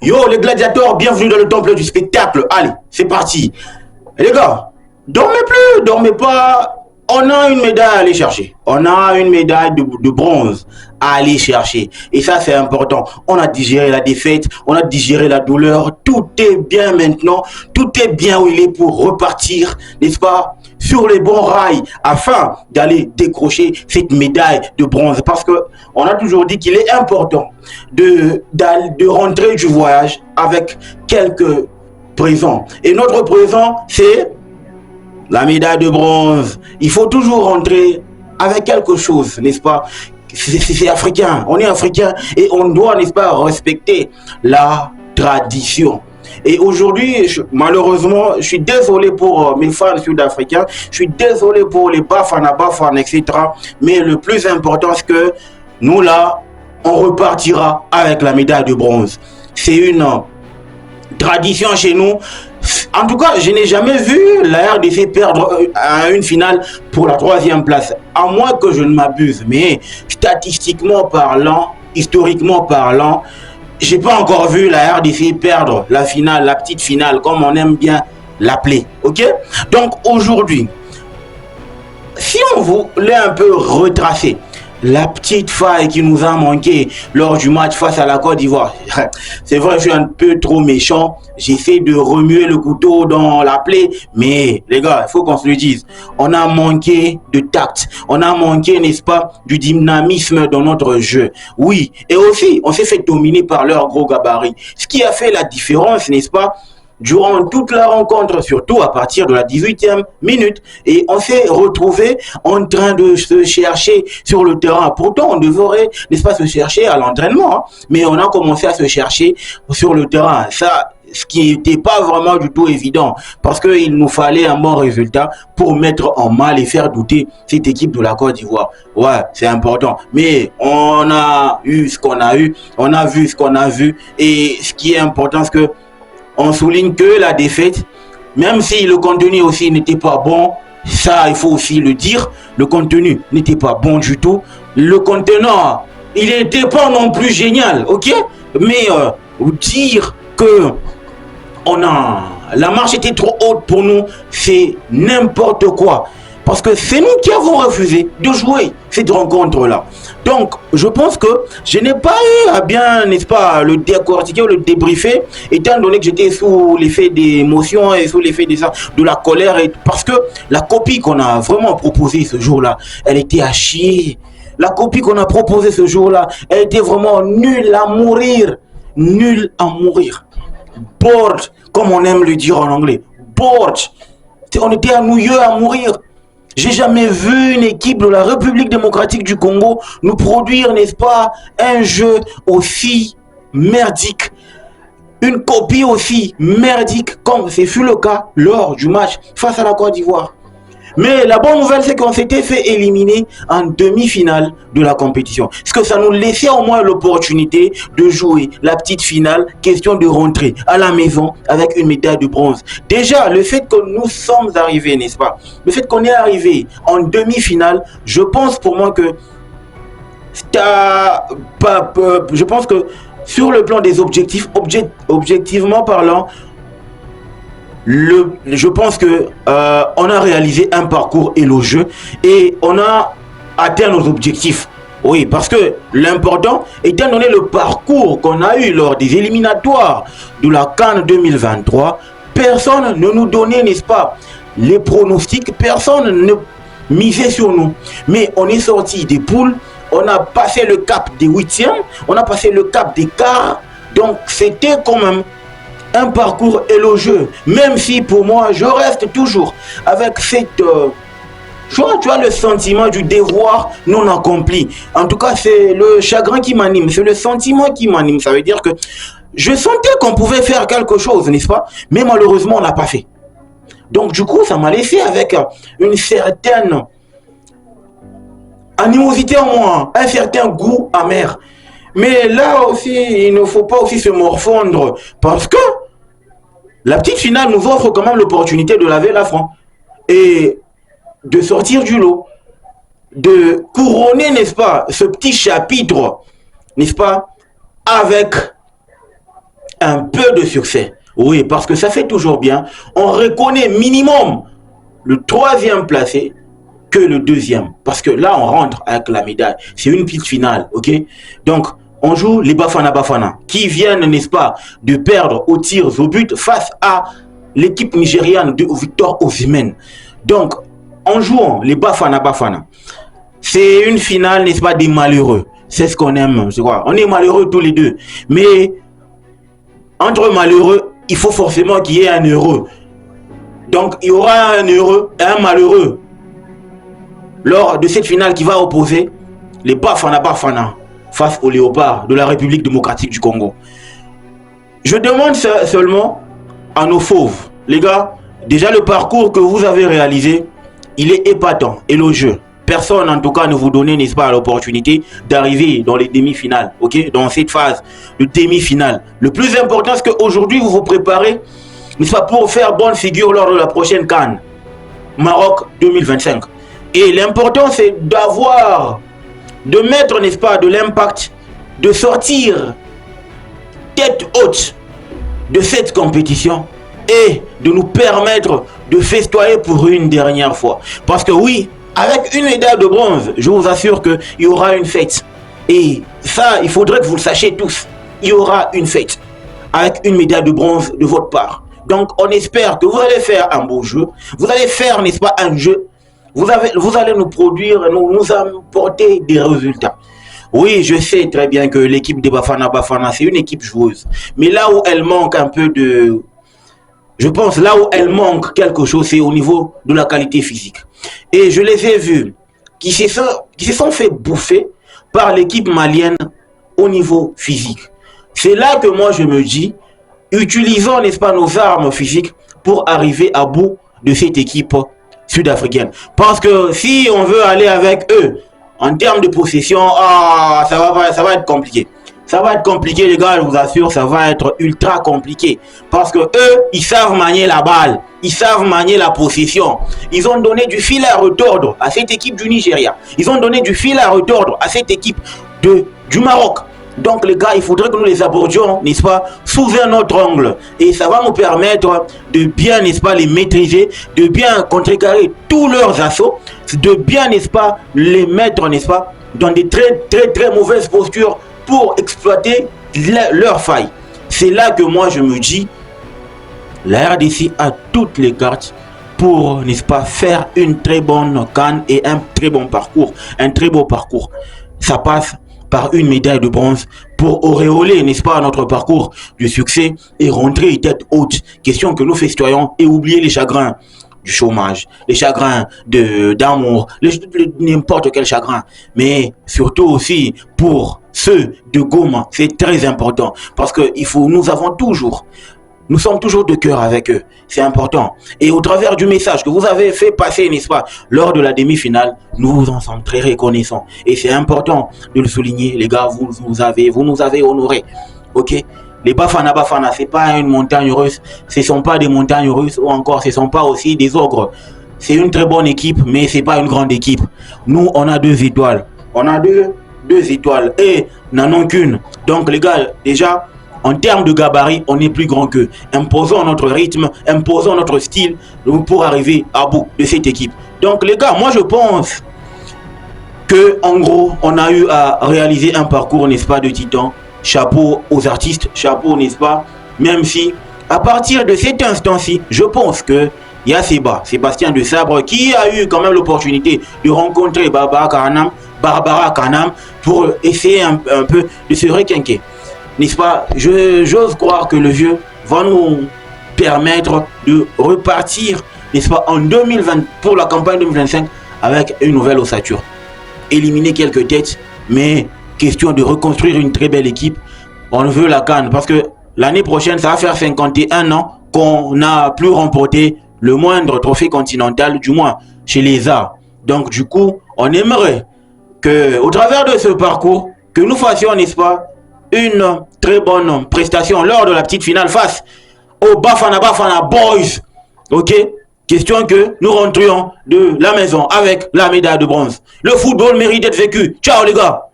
Yo, les gladiateurs, bienvenue dans le temple du spectacle. Allez, c'est parti. Les gars, dormez plus, dormez pas. On a une médaille à aller chercher. On a une médaille de bronze à aller chercher. Et ça, c'est important. On a digéré la défaite, on a digéré la douleur. Tout est bien maintenant. Tout est bien où il est pour repartir, n'est-ce pas, sur les bons rails afin d'aller décrocher cette médaille de bronze. Parce que on a toujours dit qu'il est important de rentrer du voyage avec quelques présents. Et notre présent, c'est la médaille de bronze. Il faut toujours rentrer avec quelque chose, n'est-ce pas? C'est africain, on est africain et on doit, n'est-ce pas, respecter la tradition. Et aujourd'hui, malheureusement, je suis désolé pour mes fans sud-africains, je suis désolé pour les Bafana, etc. Mais le plus important, c'est que nous, là, on repartira avec la médaille de bronze. C'est une tradition chez nous. En tout cas, je n'ai jamais vu la RDC perdre à une finale pour la 3e place. À moins que je ne m'abuse. Mais statistiquement parlant, historiquement parlant, j'ai pas encore vu la RDC perdre la finale, la petite finale, comme on aime bien l'appeler. Ok? Donc aujourd'hui, si on voulait un peu retracer la petite faille qui nous a manqué lors du match face à la Côte d'Ivoire. C'est vrai, je suis un peu trop méchant. J'essaie de remuer le couteau dans la plaie. Mais les gars, il faut qu'on se le dise. On a manqué de tact. On a manqué, n'est-ce pas, du dynamisme dans notre jeu. Oui, et aussi, on s'est fait dominer par leur gros gabarit. Ce qui a fait la différence, n'est-ce pas, durant toute la rencontre, surtout à partir de la 18e minute. Et on s'est retrouvé en train de se chercher sur le terrain. Pourtant, on devrait, n'est-ce pas, se chercher à l'entraînement. Hein. Mais on a commencé à se chercher sur le terrain. Ça, ce qui n'était pas vraiment du tout évident. Parce qu'il nous fallait un bon résultat pour mettre en mal et faire douter cette équipe de la Côte d'Ivoire. Ouais, c'est important. Mais on a eu ce qu'on a eu. On a vu ce qu'on a vu. Et ce qui est important, c'est que on souligne que la défaite, même si le contenu aussi n'était pas bon, ça il faut aussi le dire, le contenu n'était pas bon du tout. Le contenant, il n'était pas non plus génial, ok? Mais dire que la marche était trop haute pour nous, c'est n'importe quoi. Parce que c'est nous qui avons refusé de jouer cette rencontre-là. Donc, je pense que je n'ai pas eu à bien, n'est-ce pas, le décortiquer ou le débriefer, étant donné que j'étais sous l'effet des émotions et sous l'effet de la colère. Parce que la copie qu'on a vraiment proposée ce jour-là, elle était à chier. La copie qu'on a proposée ce jour-là, elle était vraiment nulle à mourir. Nulle à mourir. Bored, comme on aime le dire en anglais. Bored. On était ennuyeux à mourir. J'ai jamais vu une équipe de la République démocratique du Congo nous produire, n'est-ce pas, un jeu aussi merdique, une copie aussi merdique comme ce fut le cas lors du match face à la Côte d'Ivoire. Mais la bonne nouvelle, c'est qu'on s'était fait éliminer en demi-finale de la compétition. Parce que ça nous laissait au moins l'opportunité de jouer la petite finale, question de rentrer à la maison avec une médaille de bronze. Déjà, le fait que nous sommes arrivés, n'est-ce pas? Le fait qu'on est arrivé en demi-finale, je pense pour moi que je pense que sur le plan des objectifs, objectivement parlant, je pense que on a réalisé un parcours élogieux et on a atteint nos objectifs. Oui, parce que l'important, étant donné le parcours qu'on a eu lors des éliminatoires de la CAN 2023, personne ne nous donnait, n'est-ce pas, les pronostics, personne ne misait sur nous. Mais on est sorti des poules, on a passé le cap des huitièmes, on a passé le cap des quarts, donc c'était quand même un parcours élogieux, même si pour moi je reste toujours avec cette tu vois le sentiment du devoir non accompli. En tout cas, c'est le chagrin qui m'anime, c'est le sentiment qui m'anime. Ça veut dire que je sentais qu'on pouvait faire quelque chose, n'est-ce pas? Mais malheureusement, on n'a pas fait. Donc du coup, ça m'a laissé avec une certaine animosité en moi, un certain goût amer. Mais là aussi, il ne faut pas aussi se morfondre parce que la petite finale nous offre quand même l'opportunité de laver l'affront et de sortir du lot, de couronner, n'est-ce pas, ce petit chapitre, n'est-ce pas, avec un peu de succès. Oui, parce que ça fait toujours bien. On reconnaît minimum le 3e placé que le 2e. Parce que là, on rentre avec la médaille. C'est une petite finale, ok? Donc, on joue les Bafana Bafana, qui viennent, n'est-ce pas, de perdre aux tirs au but face à l'équipe nigériane de Victor Osimhen. Donc, en jouant les Bafana Bafana, c'est une finale, n'est-ce pas, des malheureux. C'est ce qu'on aime, je crois. On est malheureux tous les deux. Mais, entre malheureux, il faut forcément qu'il y ait un heureux. Donc, il y aura un heureux et un malheureux lors de cette finale qui va opposer les Bafana Bafana face aux léopards de la République démocratique du Congo. Je demande seulement à nos fauves, les gars, déjà le parcours que vous avez réalisé, il est épatant, élogieux. Personne en tout cas ne vous donnait, n'est-ce pas, l'opportunité d'arriver dans les demi-finales, ok, dans cette phase de demi-finale. Le plus important, c'est qu'aujourd'hui vous vous préparez, n'est-ce pas, pour faire bonne figure lors de la prochaine CAN Maroc 2025. Et l'important, c'est de mettre, n'est-ce pas, de l'impact, de sortir tête haute de cette compétition et de nous permettre de festoyer pour une dernière fois. Parce que oui, avec une médaille de bronze, je vous assure qu'il y aura une fête. Et ça, il faudrait que vous le sachiez tous. Il y aura une fête avec une médaille de bronze de votre part. Donc, on espère que vous allez faire un beau jeu. Vous allez faire, n'est-ce pas, un jeu. Vous allez nous produire, nous apporter des résultats. Oui, je sais très bien que l'équipe des Bafana Bafana, c'est une équipe joueuse. Mais là où elle manque un peu de... Je pense là où elle manque quelque chose, c'est au niveau de la qualité physique. Et je les ai vus qui se sont fait bouffer par l'équipe malienne au niveau physique. C'est là que moi je me dis, utilisons, n'est-ce pas, nos armes physiques pour arriver à bout de cette équipe sud-africaine. Parce que si on veut aller avec eux, en termes de possession, ça va être compliqué. Ça va être compliqué, les gars, je vous assure, ça va être ultra compliqué. Parce que eux, ils savent manier la balle. Ils savent manier la possession. Ils ont donné du fil à retordre à cette équipe du Nigeria. Ils ont donné du fil à retordre à cette équipe du Maroc. Donc les gars, il faudrait que nous les abordions, n'est-ce pas, sous un autre angle. Et ça va nous permettre de bien, n'est-ce pas, les maîtriser, de bien contrecarrer tous leurs assauts, de bien, n'est-ce pas, les mettre, n'est-ce pas, dans des très mauvaises postures pour exploiter leurs failles. C'est là que moi je me dis, la RDC a toutes les cartes pour, n'est-ce pas, faire une très bonne CAN et un très bon parcours, un très beau parcours. Ça passe par une médaille de bronze pour auréoler, n'est-ce pas, notre parcours du succès et rentrer tête haute. Question que nous festoyons et oublier les chagrins du chômage, les chagrins d'amour, n'importe quel chagrin. Mais surtout aussi pour ceux de Goma, c'est très important parce que nous sommes toujours de cœur avec eux. C'est important. Et au travers du message que vous avez fait passer, n'est-ce pas, lors de la demi-finale, nous vous en sommes très reconnaissants. Et c'est important de le souligner, les gars, vous nous avez honorés. Ok? Les Bafana Bafana, c'est pas une montagne russe. Ce ne sont pas des montagnes russes ou encore ce ne sont pas aussi des ogres. C'est une très bonne équipe, mais c'est pas une grande équipe. Nous, on a 2 étoiles. On a deux étoiles et n'en ont qu'une. Donc les gars, déjà, en termes de gabarit, on est plus grand qu'eux. Imposons notre rythme, imposons notre style pour arriver à bout de cette équipe. Donc les gars, moi je pense que en gros, on a eu à réaliser un parcours, n'est-ce pas, de titan. Chapeau aux artistes, chapeau, n'est-ce pas, même si à partir de cet instant-ci, je pense que il y a Sébastien de Sabre qui a eu quand même l'opportunité de rencontrer Barbara Kanam pour essayer un peu de se requinquer. N'est-ce pas? J'ose croire que le vieux va nous permettre de repartir, n'est-ce pas, en 2020 pour la campagne 2025 avec une nouvelle ossature. Éliminer quelques têtes, mais question de reconstruire une très belle équipe. On veut la CAN parce que l'année prochaine, ça va faire 51 ans qu'on n'a plus remporté le moindre trophée continental, du moins chez les Arts. Donc du coup, on aimerait que, au travers de ce parcours, que nous fassions, n'est-ce pas, une très bonne prestation lors de la petite finale face aux Bafana Bafana Boys. Ok? Question que nous rentrions de la maison avec la médaille de bronze. Le football mérite d'être vécu. Ciao les gars!